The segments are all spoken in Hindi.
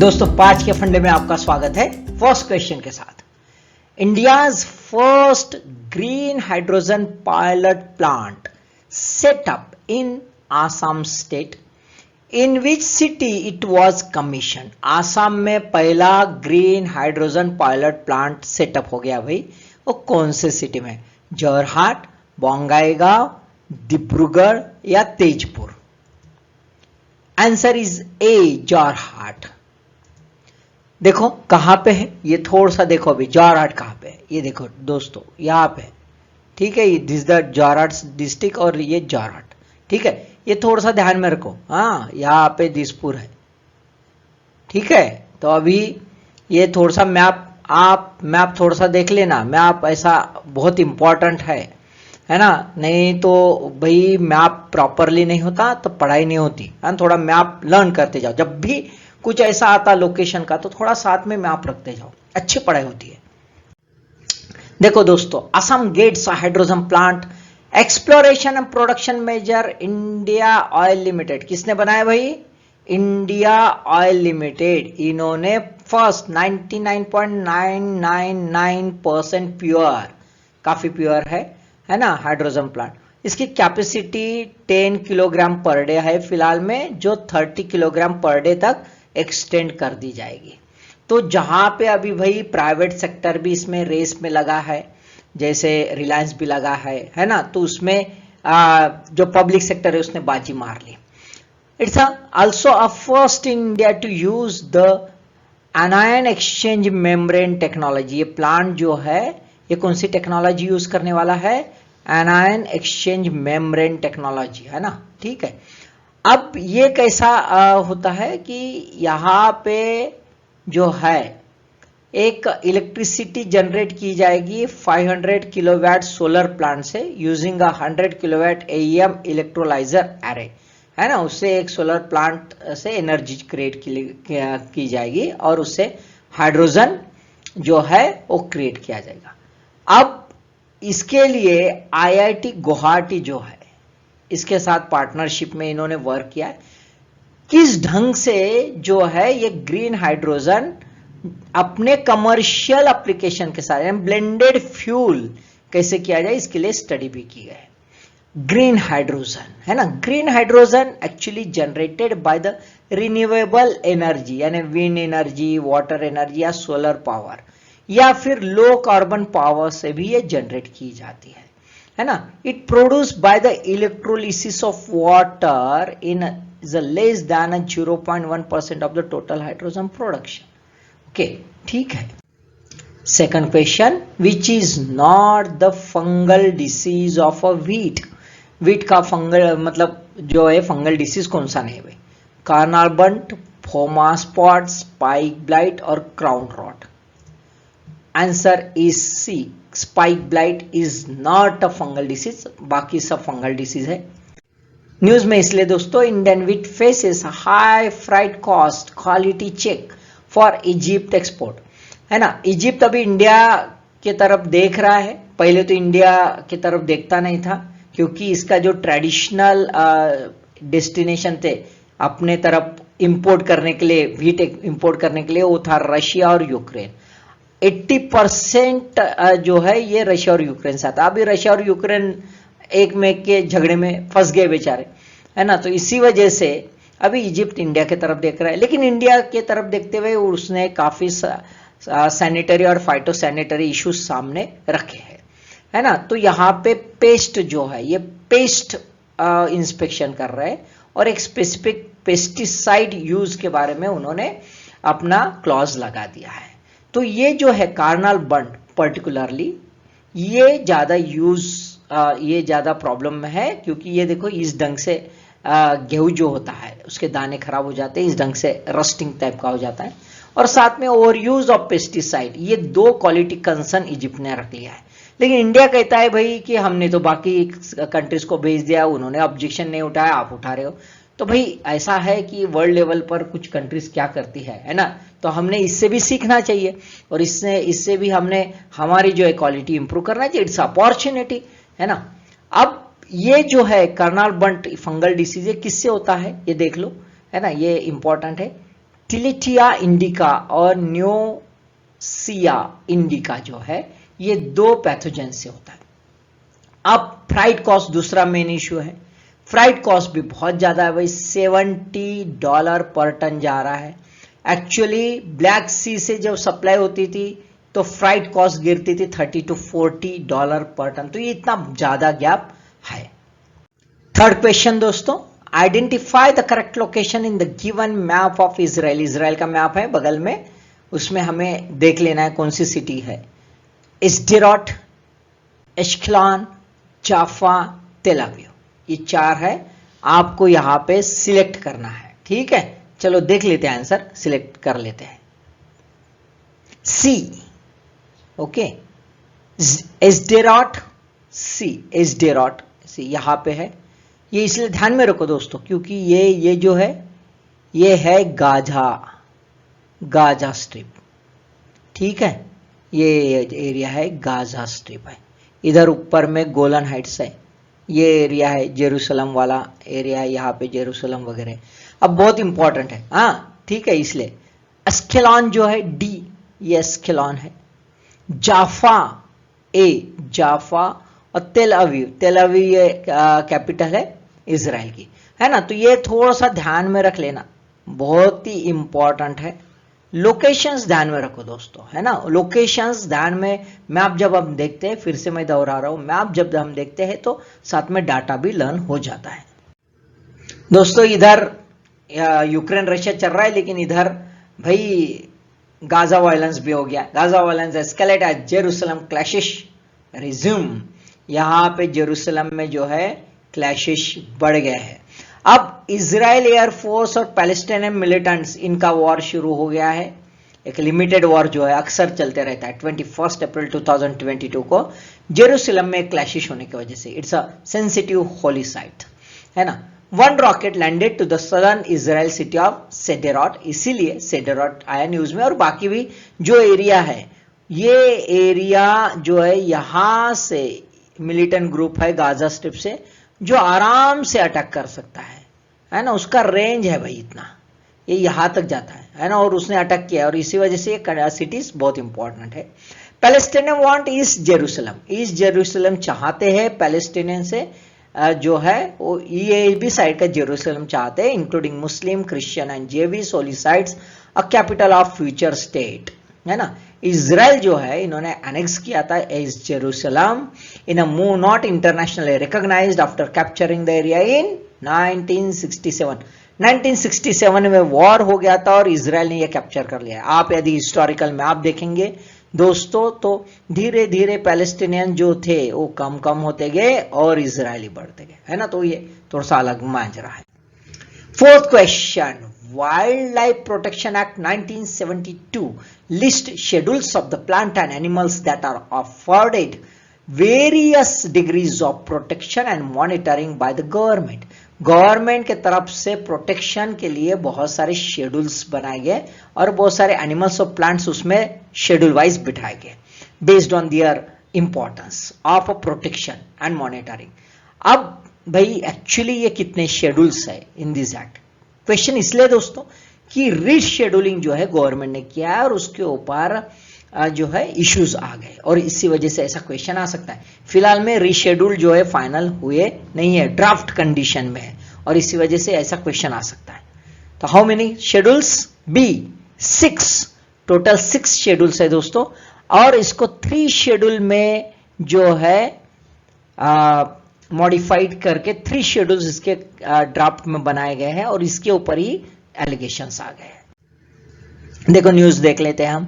दोस्तों 5 के फंडे में आपका स्वागत है। फर्स्ट क्वेश्चन के साथ, India's first green hydrogen pilot plant set up in Assam state, in which city it was commission. Assam में पहला green hydrogen pilot plant setup हो गया भाई, वो कौन से सिटी में? जोरहाट, बोंगाईगांव, डिब्रूगढ़ या Tezpur? Answer is a, Jorhat. देखो कहां पे है ये, थोड़ा सा देखो अभी जोरहाट कहां पे है, ये देखो दोस्तों यहां पे, ठीक है। दिस द जोरहाट डिस्ट्रिक्ट और ये जोरहाट, ठीक है। ये थोड़ा सा ध्यान में रखो, हाँ यहाँ पे दिसपुर है, ठीक है। तो अभी ये थोड़ा सा मैप थोड़ा सा देख लेना। मैप ऐसा बहुत इंपॉर्टेंट है ना, नहीं तो भाई मैप प्रॉपरली नहीं होता तो पढ़ाई नहीं होती है। थोड़ा मैप लर्न करते जाओ, जब भी कुछ ऐसा आता लोकेशन का तो थोड़ा साथ में मैप रखते जाओ, अच्छी पढ़ाई होती है। देखो दोस्तों, Assam gets hydrogen plant exploration and production major India Oil Limited किसने बनाया भाई? India Oil Limited. इन्होंने फर्स्ट 99.999% प्योर, काफी प्योर है ना, हाइड्रोजन प्लांट। इसकी कैपेसिटी 10 किलोग्राम पर डे है फिलहाल में, जो 30 किलोग्राम पर डे तक एक्सटेंड कर दी जाएगी। तो जहां पे अभी भाई प्राइवेट सेक्टर भी इसमें रेस में लगा है, जैसे रिलायंस भी लगा है ना, तो उसमें जो पब्लिक सेक्टर है उसने बाजी मार ली। It's also a first in India to use the anion exchange membrane technology. ये प्लांट जो है ये कौन सी टेक्नोलॉजी यूज करने वाला है? एनायन एक्सचेंज मेम्ब्रेन टेक्नोलॉजी, है ना, ठीक है। अब ये कैसा होता है कि यहाँ पे जो है एक इलेक्ट्रिसिटी जनरेट की जाएगी 500 किलोवाट सोलर प्लांट से using 100 kilowatt AEM electrolyser array, है ना। उससे एक सोलर प्लांट से एनर्जी क्रिएट की जाएगी और उससे हाइड्रोजन जो है वो क्रिएट किया जाएगा। अब इसके लिए आईआईटी गुवाहाटी जो है इसके साथ पार्टनरशिप में इन्होंने वर्क किया है। किस ढंग से जो है ये ग्रीन हाइड्रोजन अपने कमर्शियल एप्लीकेशन के साथ ब्लेंडेड फ्यूल कैसे किया जाए, इसके लिए स्टडी भी की है। ग्रीन हाइड्रोजन, है ना, green hydrogen actually generated by the renewable energy, यानी विंड एनर्जी, वाटर एनर्जी या सोलर पावर या फिर लो कार्बन पावर से भी ये जनरेट की जाती है ना। It produce by the electrolysis of water in the less than 0.1% of the total hydrogen production. Okay, ठीक है। Second question, which is not the fungal disease of a wheat. Wheat का फंगल मतलब जो है फंगल डिसीज कौन सा नहीं है भाई? Karnal bunt, phoma spot, spike blight और crown rot. Answer is C, spike blight is not a fungal disease, बाकी सब फंगल डिसीज है। न्यूज में इसलिए दोस्तों, Indian wheat faces high freight cost, quality check for Egypt export, है ना। इजिप्ट अभी इंडिया की तरफ देख रहा है, पहले तो इंडिया की तरफ देखता नहीं था क्योंकि इसका जो ट्रेडिशनल डेस्टिनेशन थे अपने तरफ इंपोर्ट करने के लिए, व्हीट इंपोर्ट करने के लिए, वो था रशिया और यूक्रेन। 80% जो है ये रशिया और यूक्रेन से आता। अभी रशिया और यूक्रेन एक में के झगड़े में फंस गए बेचारे, है ना। तो इसी वजह से अभी इजिप्ट इंडिया की तरफ देख रहा है, लेकिन इंडिया की तरफ देखते हुए उसने काफी सैनिटरी और फाइटो सैनिटरी इश्यूज सामने रखे हैं, है ना। तो यहाँ पे पेस्ट जो है ये पेस्ट इंस्पेक्शन कर रहे हैं और एक स्पेसिफिक पेस्टिसाइड यूज के बारे में उन्होंने अपना क्लॉज लगा दिया है। तो ये जो है कार्नल बंट पर्टिकुलरली ये ज्यादा ये ज्यादा प्रॉब्लम में है, क्योंकि ये देखो इस ढंग से गेहूं जो होता है उसके दाने खराब हो जाते हैं, इस ढंग से रस्टिंग टाइप का हो जाता है, और साथ में ओवर यूज ऑफ पेस्टिसाइड, ये 2 क्वालिटी कंसर्न इजिप्ट ने रख लिया है। लेकिन इंडिया कहता है भाई कि हमने तो बाकी कंट्रीज को भेज दिया, उन्होंने ऑब्जेक्शन नहीं उठाया, आप उठा रहे हो। तो भाई ऐसा है कि वर्ल्ड लेवल पर कुछ कंट्रीज क्या करती है ना, तो हमने इससे भी सीखना चाहिए और इससे भी हमने हमारी जो है क्वालिटी इंप्रूव करना चाहिए। इट्स अपॉर्चुनिटी, है ना। अब ये जो है कर्नल बंट फंगल डिसीज किससे होता है ये देख लो, है ना, ये इंपॉर्टेंट है। टिलेटिया इंडिका और न्योसिया इंडिका जो है ये 2 पैथोजन से होता है। अब फ्राइट कॉस्ट दूसरा मेन इश्यू है। फ्राइट कॉस्ट भी बहुत ज्यादा है भाई, $70 पर टन जा रहा है। एक्चुअली ब्लैक सी से जब सप्लाई होती थी तो फ्राइट कॉस्ट गिरती थी $30 to $40 पर टन, तो ये इतना ज्यादा गैप है। थर्ड क्वेश्चन दोस्तों, identify the correct location in the given map of Israel. Israel का मैप है बगल में, उसमें हमें देख लेना है कौन सी सिटी है। इस्डेरोट, एश्केलॉन, जाफा, तेल अवीव, ये 4 है, आपको यहां पे सिलेक्ट करना है। ठीक है, चलो देख लेते हैं, आंसर सिलेक्ट कर लेते हैं। सी, ओके, इस्डेरोट सी, इस्डेरोट सी यहां पे है। ये इसलिए ध्यान में रखो दोस्तों क्योंकि ये जो है ये है गाजा स्ट्रिप। ठीक है, ये एरिया है गाजा स्ट्रिप है। इधर ऊपर में गोलन हाइट्स है, ये एरिया है जेरूसलम वाला एरिया है, यहाँ पे जेरूसलम वगैरह। अब बहुत इंपॉर्टेंट है, हाँ ठीक है, इसलिए एस्केलॉन जो है डी, ये एस्केलॉन है। जाफा ए, जाफा, और तेल अवीव ये कैपिटल है इजराइल की, है ना। तो ये थोड़ा सा ध्यान में रख लेना, बहुत ही इंपॉर्टेंट है। लोकेशंस ध्यान में रखो दोस्तों, है ना। लोकेशंस ध्यान में, मैप जब हम देखते हैं, फिर से मैं दोहरा रहा हूं, मैप जब हम देखते हैं तो साथ में डाटा भी लर्न हो जाता है। दोस्तों इधर यूक्रेन रशिया चल रहा है, लेकिन इधर भाई गाजा वायलेंस भी हो गया। Gaza violence escalate as Jerusalem clashes resume. यहां पे जेरूसलम में जो है क्लैशेस बढ़ गए हैं। अब इजराइल एयरफोर्स और पैलेस्टाइनियन मिलिटेंट्स, इनका वॉर शुरू हो गया है। एक लिमिटेड वॉर जो है अक्सर चलते रहता है। 21 अप्रैल 2022 को जेरूसलम में क्लैशेस होने की वजह से, it's a sensitive holy site, है ना। 1 rocket landed to the southern Israel city of Sederot, इसीलिए सेडेरोट आया न्यूज में। और बाकी भी जो एरिया है, ये एरिया जो है यहां से मिलिटेंट ग्रुप है गाजा स्ट्रिप से, जो आराम से अटैक कर सकता है ना। उसका रेंज है भाई इतना, ये यहां तक जाता है ना। और उसने अटैक किया, और इसी वजह से ये सिटीज बहुत इंपॉर्टेंट है। Palestinian want east Jerusalem, east Jerusalem चाहते हैं पैलेस्टीनियन से, जो है वो ये भी साइड का जेरूसलम चाहते हैं, including Muslim, Christian and Jewish holy sites, a capital of future state, है ना। इजराइल जो है इन्होंने एनेक्स किया था east Jerusalem in a move not internationally recognized after capturing the area in 1967। 1967 में वॉर हो गया था और इजराइल ने यह कैप्चर कर लिया। आप यदि हिस्टोरिकल मैप देखेंगे दोस्तों तो धीरे धीरे पैलेस्टीनियन जो थे वो कम कम होते गए और इजरायली बढ़ते गए, है ना। तो ये थोड़ा सा अलग माजरा है। Fourth question, Wildlife Protection Act 1972 list schedules of the plant and animals that are afforded various degrees of protection and monitoring by the government. Government के तरफ से प्रोटेक्शन के लिए बहुत सारे शेड्यूल्स बनाए गए और बहुत सारे एनिमल्स और प्लांट्स उसमें शेड्यूल वाइज बिठाए गए based on their importance of protection and monitoring. अब भाई एक्चुअली ये कितने शेड्यूल्स है इन दिस एक्ट? क्वेश्चन इसलिए दोस्तों कि रीशेड्यूलिंग जो है गवर्नमेंट ने किया है और उसके ऊपर जो है इश्यूज आ गए और इसी वजह से ऐसा क्वेश्चन आ सकता है। फिलहाल में रीशेड्यूल जो है फाइनल हुए नहीं है, ड्राफ्ट कंडीशन में है और इसी वजह से ऐसा क्वेश्चन आ सकता है। तो how many schedules? B 6, total 6 schedules है दोस्तों और इसको 3 शेड्यूल में जो है मॉडिफाइड करके 3 शेड्यूल्स इसके ड्राफ्ट में बनाए गए हैं और इसके ऊपर ही एलिगेशंस आ गए हैं। देखो न्यूज देख लेते हैं हम।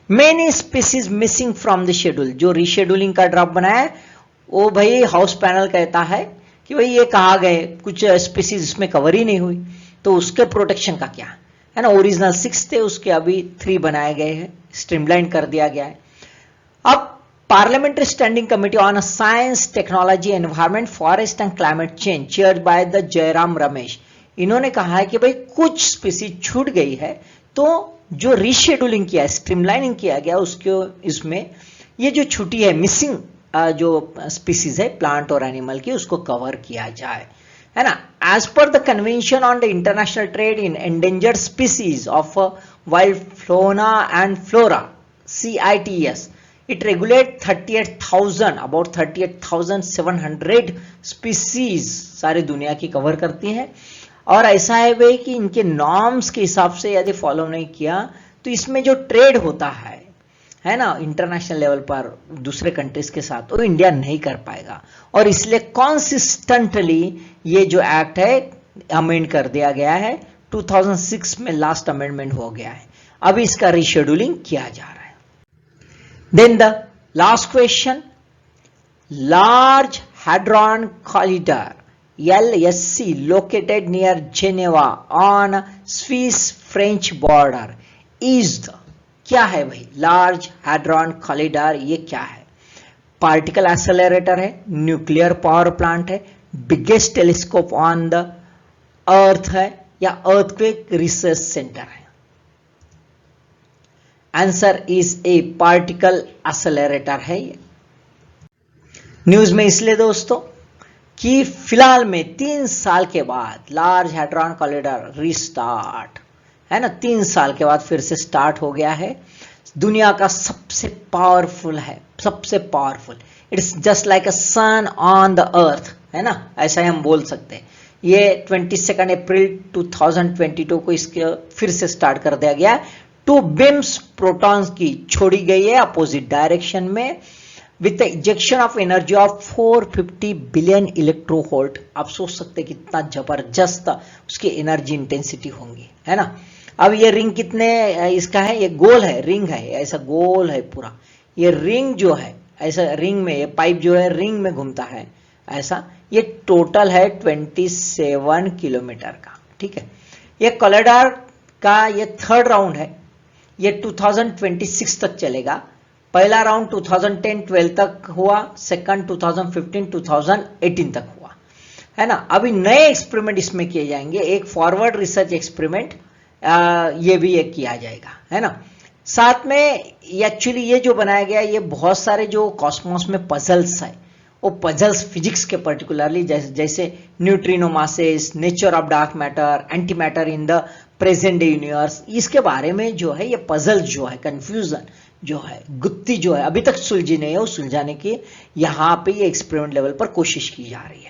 Many species missing from the schedule, जो रीशेड्यूलिंग का ड्राफ्ट बनाया है वो भाई हाउस पैनल कहता है कि भाई ये कहा गए कुछ स्पीसीज इसमें कवर ही नहीं हुई, तो उसके प्रोटेक्शन का क्या है ना। ओरिजिनल 6 थे, उसके अभी 3 बनाए गए हैं, स्ट्रीमलाइन कर दिया गया है। अब Parliamentary Standing Committee on Science, Technology, Environment, Forest and Climate Change, chaired by the Jairam Ramesh, इन्होंने कहा है कि भाई कुछ स्पीसीज छूट गई है, तो जो रीशेड्यूलिंग किया, स्ट्रीमलाइनिंग किया गया उसके इसमें ये जो छुट्टी है मिसिंग जो स्पीसीज है प्लांट और एनिमल की, उसको कवर किया जाए, है ना. As per the convention on the international trade in endangered species of wild fauna and flora, CITES, it regulate 38,000 about 38,700 species सारी दुनिया की कवर करती है. और ऐसा है वे कि इनके नॉर्म्स के हिसाब से यदि फॉलो नहीं किया तो इसमें जो ट्रेड होता है ना, इंटरनेशनल लेवल पर दूसरे कंट्रीज के साथ, वो इंडिया नहीं कर पाएगा. और इसलिए कॉन्सिस्टेंटली ये जो एक्ट है अमेंड कर दिया गया है. 2006 में लास्ट अमेंडमेंट हो गया है. अभी इसका रीशेड्यूलिंग किया जा रहा है. Then the last question, large hadron collider LSC located near Geneva on Swiss French border is the, क्या है भाई लार्ज hadron collider, ये क्या है? पार्टिकल एक्सेलरेटर है, न्यूक्लियर पावर प्लांट है, biggest telescope on the earth है, या अर्थक्वेक रिसर्च सेंटर है? Answer is a particle accelerator है. ये न्यूज में इसलिए दोस्तों कि फिलहाल में 3 साल के बाद लार्ज hadron collider रिस्टार्ट है ना, 3 साल के बाद फिर से स्टार्ट हो गया है. दुनिया का सबसे पावरफुल है, सबसे powerful. It's just like a sun on the earth, है ना, ऐसा ही हम बोल सकते हैं. ये 22 अप्रैल 2022 को इसके फिर से स्टार्ट कर दिया गया. 2 बीम्स प्रोटॉन्स की छोड़ी गई है अपोजिट डायरेक्शन में with ejection of energy of 450 billion electronvolt. आप सोच सकते हैं कितना जबरदस्त उसकी एनर्जी इंटेंसिटी होंगी, है ना. अब ये रिंग कितने इसका है? ये गोल है, रिंग है, ऐसा गोल है पूरा. ये रिंग जो है ऐसा रिंग में, ये पाइप जो है रिंग में घूमता है ऐसा. ये टोटल है 27 किलोमीटर का. ठीक है. ये कोलिडर का ये 3rd राउंड है. ये 2026 तक चलेगा. पहला राउंड 2010-12 तक हुआ, सेकंड 2015-2018 तक हुआ, है ना. अभी नए एक्सपेरिमेंट इसमें किए जाएंगे. एक फॉरवर्ड रिसर्च एक्सपेरिमेंट ये भी एक किया जाएगा, है ना. साथ में एक्चुअली ये जो बनाया गया, ये बहुत सारे जो कॉस्मोस में पजल्स है, वो पजल्स फिजिक्स के पर्टिकुलरली जैसे neutrino masses, nature of dark matter, anti matter in the present day universe, इसके बारे में जो है ये पजल जो है, कंफ्यूजन जो है, गुत्थी जो है अभी तक सुलझी नहीं है, वो सुलझाने की यहाँ पे ये एक्सपेरिमेंट लेवल पर कोशिश की जा रही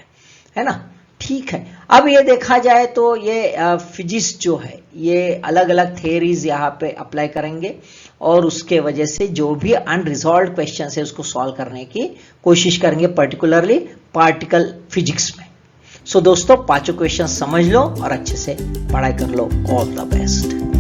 है ना. ठीक है. अब ये देखा जाए तो ये फिजिक्स जो है ये अलग अलग थियरीज यहाँ पे अप्लाई करेंगे और उसके वजह से जो भी अनरिजॉल्व क्वेश्चन है उसको सॉल्व करने की कोशिश करेंगे, पर्टिकुलरली पार्टिकल फिजिक्स में. सो दोस्तों 5 क्वेश्चन समझ लो और अच्छे से पढ़ाई कर लो. All the best.